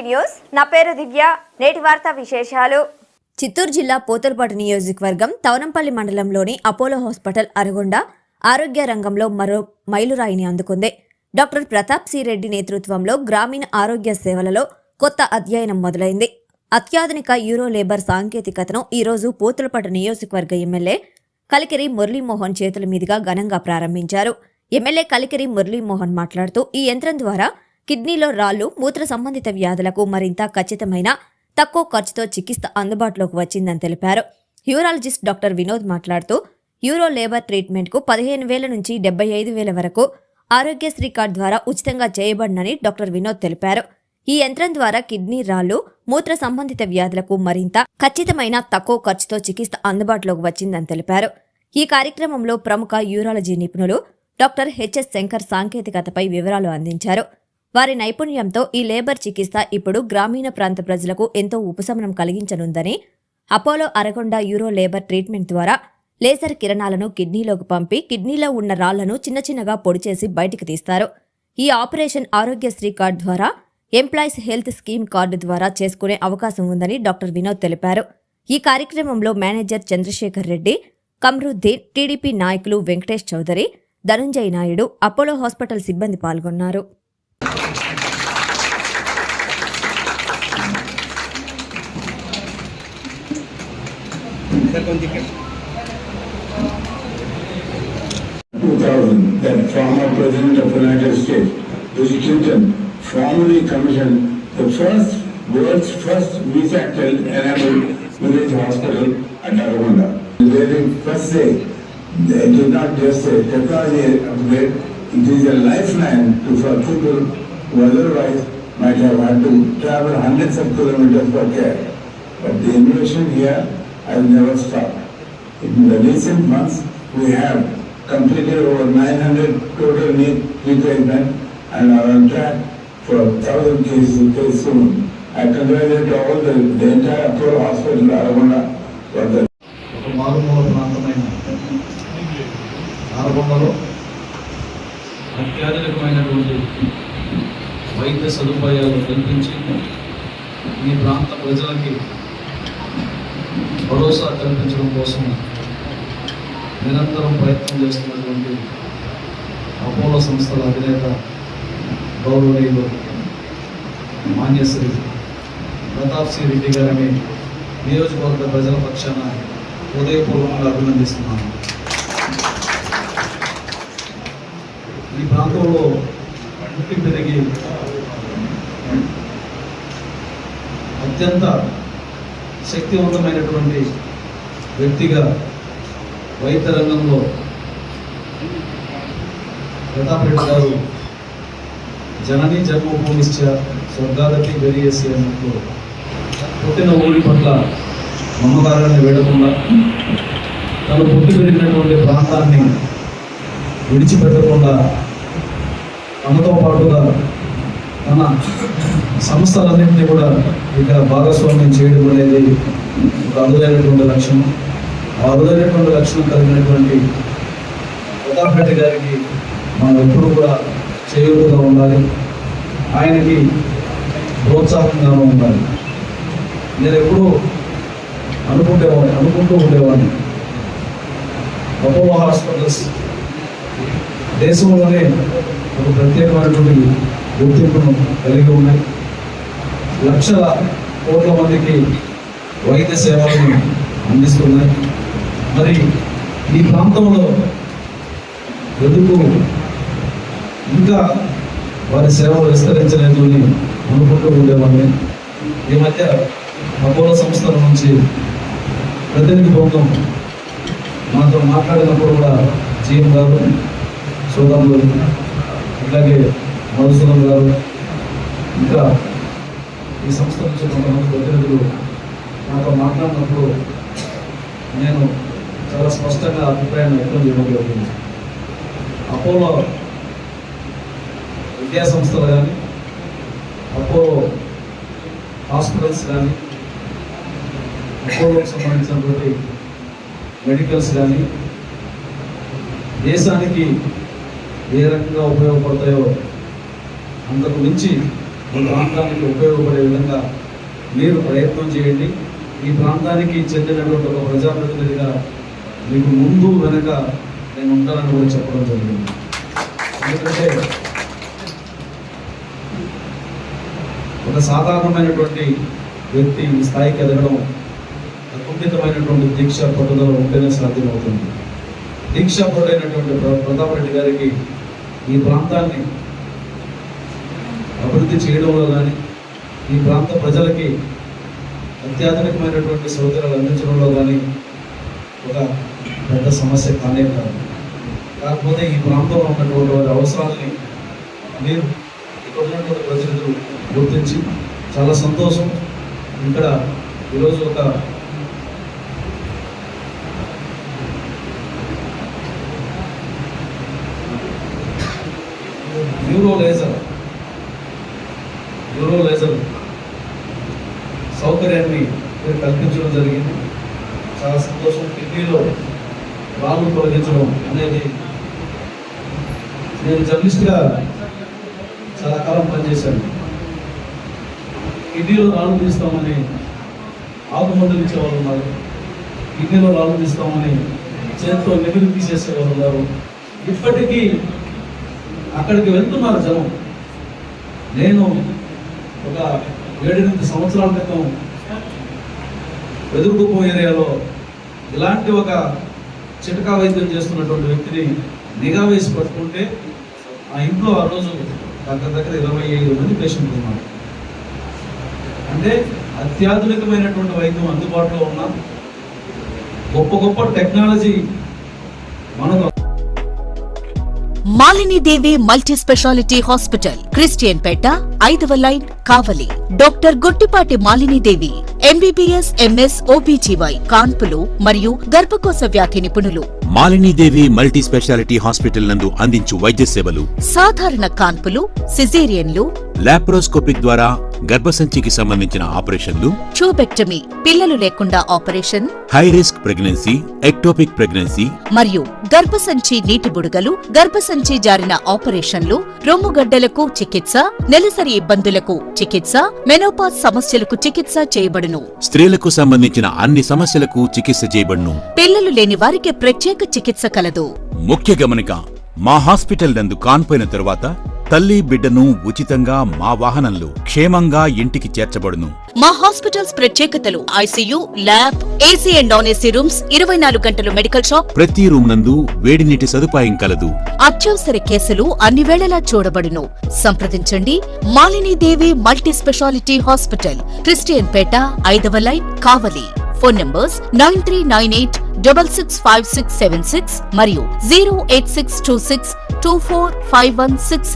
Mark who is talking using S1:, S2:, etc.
S1: News నా పేరు దివ్య. నేటి వార్తా విశేషాలు.
S2: చిత్తూరు జిల్లా పోతలపాడు నియోజకవర్గం తవనంపల్లి మండలంలోని అపోలో హాస్పిటల్ అరగొండ ఆరోగ్య రంగంలో మరో మైలురాయిని అందుకుంది. డాక్టర్ ప్రతాప్ సి రెడ్డి నేతృత్వంలో గ్రామీణ ఆరోగ్య సేవలలో కొత్త అధ్యయనం మొదలైంది. అత్యాధునిక యూరో లేబర్ సాంకేతికతను ఈరోజు పోతలపాడు నియోజకవర్గ ఎమ్మెల్యే కలికిరి మురళీమోహన్ చేతుల మీదుగా ఘనంగా ప్రారంభించారు. ఎమ్మెల్యే కలికిరి మురళీమోహన్ మాట్లాడుతూ ఈ యంత్రం ద్వారా కిడ్నీలో రాళ్లు, మూత్ర సంబంధిత వ్యాధులకు మరింత ఖచ్చితమైన, తక్కువ ఖర్చుతో చికిత్స అందుబాటులోకి వచ్చిందని తెలిపారు. యూరాలజిస్ట్ డాక్టర్ వినోద్ మాట్లాడుతూ యూరో లేబర్ ట్రీట్మెంట్కు 15,000 నుంచి 75,000 వరకు ఆరోగ్యశ్రీ కార్డు ద్వారా ఉచితంగా చేయబడినని డాక్టర్ వినోద్ తెలిపారు. ఈ యంత్రం ద్వారా కిడ్నీ రాళ్లు, మూత్ర సంబంధిత వ్యాధులకు మరింత ఖచ్చితమైన, తక్కువ ఖర్చుతో చికిత్స అందుబాటులోకి వచ్చిందని తెలిపారు. ఈ కార్యక్రమంలో ప్రముఖ యూరాలజీ నిపుణులు డాక్టర్ హెచ్ఎస్ శంకర్ సాంకేతికతపై వివరాలు అందించారు. వారి నైపుణ్యంతో ఈ లేబర్ చికిత్స ఇప్పుడు గ్రామీణ ప్రాంత ప్రజలకు ఎంతో ఉపశమనం కలిగించనుందని, అపోలో అరగొండ యూరో లేబర్ ట్రీట్మెంట్ ద్వారా లేజర్ కిరణాలను కిడ్నీలోకి పంపి కిడ్నీలో ఉన్న రాళ్లను చిన్నగా పొడి చేసి బయటికి తీస్తారు. ఈ ఆపరేషన్ ఆరోగ్యశ్రీ కార్డు ద్వారా, ఎంప్లాయీస్ హెల్త్ స్కీమ్ కార్డు ద్వారా చేసుకునే అవకాశం ఉందని డాక్టర్ వినోద్ తెలిపారు. ఈ కార్యక్రమంలో మేనేజర్ చంద్రశేఖర్ రెడ్డి, కమ్రుద్దీన్, టీడీపీ నాయకులు వెంకటేష్ చౌదరి, ధనుంజయ నాయుడు, అపోలో హాస్పిటల్ సిబ్బంది పాల్గొన్నారు.
S3: That former President of the United States, Bill Clinton, formally commissioned the world's first visa-enabled village hospital at Aravanda. The very first day, they did not just a technology upgrade, it is a lifeline for people who otherwise might have had to travel hundreds of kilometers for care. But the innovation here has never stopped. In the recent months, we have completed over 900 total knee replacement and are on track for 1,000 cases soon. I congratulate all the entire Apollo Hospital Aravanda for the
S4: మారుమూల ప్రాంతమైన అరగొండలో అత్యాధునికమైనటువంటి వైద్య సదుపాయాలు కల్పించి ఈ ప్రాంత ప్రజలకి భరోసా కల్పించడం కోసం నిరంతరం ప్రయత్నం చేస్తున్నటువంటి అపోలో సంస్థల అధినేత గౌరవనీయులు మాన్యశ్రీ ప్రతాప్ సి రెడ్డి గారిని నియోజకవర్గ ప్రజల పక్షాన హృదయపూర్వకంగా అభినందిస్తున్నాను. ఈ ప్రాంతంలో పుట్టి పెరిగి అత్యంత శక్తివంతమైనటువంటి వ్యక్తిగా వైద్య రంగంలో ప్రతాప్ రెడ్డి గారు జనని జన్మభూమిశ్చ స్వర్గాదపి గరియేసి అన్నట్లు పుట్టిన ఊరి పట్ల మమకారాన్ని వేడకుండా తను పుట్టి పెరిగినటువంటి ప్రాంతాన్ని విడిచిపెట్టకుండా తమతో పాటుగా తన సంస్థలన్నింటినీ కూడా ఇక్కడ భాగస్వామ్యం చేయడం అనేది ఒక అరుదైనటువంటి లక్ష్యం. ఆ అరుదైనటువంటి లక్షణం కలిగినటువంటి ప్రతాప్ రెడ్డి గారికి మనం ఎప్పుడు కూడా చేయూతగా ఉండాలి, ఆయనకి ప్రోత్సాహంగా ఉండాలి. నేను ఎప్పుడూ అనుకుంటూ ఉండేవాడిని, అపోలో హాస్పిటల్స్ దేశంలోనే ఒక ప్రత్యేకమైనటువంటి గుర్తింపును కలిగి ఉన్నాయి. లక్షల కోట్ల మందికి వైద్య సేవలను అందిస్తున్నాయి. మరి ఈ ప్రాంతంలో ఎందుకు ఇంకా వారి సేవలు విస్తరించలేదు అని అనుకుంటూ ఉండేవాడిని. ఈ మధ్య అపోలో సంస్థల నుంచి ప్రతినిధి బృందం మాతో మాట్లాడినప్పుడు కూడా జీఎం గారు, సోదరులు, అలాగే మధుసూదన్ గారు, ఇంకా ఈ సంస్థ నుంచి కొంతమంది ప్రతినిధులు నాతో మాట్లాడినప్పుడు నేను చాలా స్పష్టంగా అభిప్రాయం వ్యక్తం చేయడం జరిగింది. అపోలో విద్యా సంస్థలు కానీ, అపోలో హాస్పిటల్స్ కానీ, అపోలోకి సంబంధించినటువంటి మెడికల్స్ కానీ దేశానికి ఏ రకంగా ఉపయోగపడతాయో అంతకు మించి ఈ ప్రాంతానికి ఉపయోగపడే విధంగా మీరు ప్రయత్నం చేయండి. ఈ ప్రాంతానికి చెందినటువంటి ఒక ప్రజాప్రతినిధిగా మీకు ముందు వెనక నేను ఉంటానని కూడా చెప్పడం జరిగింది. ఎందుకంటే ఒక సాధారణమైనటువంటి వ్యక్తి ఈ స్థాయికి ఎదగడం అకుంఠితమైనటువంటి దీక్ష పట్టుదల ఉంటేనే సాధ్యమవుతుంది. దీక్షాపరుడైనటువంటి ప్రతాప్ రెడ్డి గారికి ఈ ప్రాంతాన్ని అభివృద్ధి చేయడంలో కానీ ఈ ప్రాంత ప్రజలకి అత్యాధునికమైనటువంటి సౌకర్యాలు అందించడంలో కానీ ఒక పెద్ద సమస్య కానే కాదు. కాకపోతే ఈ ప్రాంతంలో ఉన్నటువంటి వారి అవసరాలని మీరు ఇక్కడ ఉన్నటువంటి ప్రతినిధులు గుర్తించి చాలా సంతోషం. ఇక్కడ ఈరోజు ఒక న్యూరో లేజర్ సౌకర్యాన్ని మీరు కల్పించడం జరిగింది. చాలా సంతోషం. కిడ్నీలో రాళ్ళు తొలగించడం అనేది నేను జర్నలిస్ట్గా చాలా కాలం పనిచేశాను. కిడ్నీలో రాళ్ళు తీస్తామని ఆకుమందులు ఇచ్చేవాళ్ళు ఉన్నారు, కిడ్నీలో రాళ్ళు తీస్తామని చేతితో నిధులు తీసేసేవాళ్ళు ఉన్నారు. ఇప్పటికీ అక్కడికి వెళ్తున్నారు జనం. నేను ఒక 7-8 సంవత్సరాల క్రితం వెదురుకుప్పం ఏరియాలో ఇలాంటి ఒక చిటకా వైద్యం చేస్తున్నటువంటి వ్యక్తిని నిఘా వేసి పట్టుకుంటే ఆ ఇంట్లో ఆ రోజు దగ్గర 25 మంది పేషెంట్లు ఉన్నారు. అంటే అత్యాధునికమైనటువంటి వైద్యం అందుబాటులో ఉన్న గొప్ప టెక్నాలజీ మనకు.
S5: Malinidevi multi speciality hospital, Christian Peta, 5వ line, Kavali. Doctor Gottipati Malinidevi, MBBS, MS, OBGY, కాన్పులు మరియు గర్భకోశ వ్యాధి నిపుణులు.
S6: మాలినీదేవి మల్టీ స్పెషాలిటీ హాస్పిటల్ నందు అందించు వైద్య సేవలు:
S5: సాధారణ కాన్పులు, సిజేరియన్లు,
S6: లాప్రోస్కోపిక్ ద్వారా గర్భసంచికి సంబంధించిన ఆపరేషన్లు,
S5: ట్యూబెక్టమీ, పిల్లలు లేకుండా operation,
S6: high risk pregnancy, ectopic pregnancy
S5: మరియు గర్భసంచి నీటి బుడగలు, గర్భసంచి జారిన ఆపరేషన్లు, రొమ్ముగడ్డలకు చికిత్స, నెలసరి ఇబ్బందులకు చికిత్స, మెనోపాజ్ సమస్యలకు చికిత్స చేయబడును.
S6: స్త్రీలకు సంబంధించిన అన్ని సమస్యలకు చికిత్స చేయబడును.
S5: పిల్లలు లేని వారికి ప్రత్యేక చికిత్స కలదు.
S6: ముఖ్య గమనిక: మా హాస్పిటల్ నందు కాన్పోయిన తరువాత తల్లి బిడ్డను ఉచితంగా మా వాహనంలో క్షేమంగా ఇంటికి చేర్చబడును.
S5: మా హాస్పిటల్స్ ప్రత్యేకతలు: ICU, lab, AC and non AC rooms, 24 గంటలు మెడికల్ షాప్,
S6: ప్రతి రూమ్ నందు వేడి నీటి సదుపాయం కలదు.
S5: అత్యవసర కేసులు అన్ని వేళలా చూడబడును. సంప్రదించండి. Malinidevi multi speciality hospital, Christian Peta, 5వ లైన్, కావలి. ఫోన్ నంబర్స్ 9398665676 మరియు 08626245166.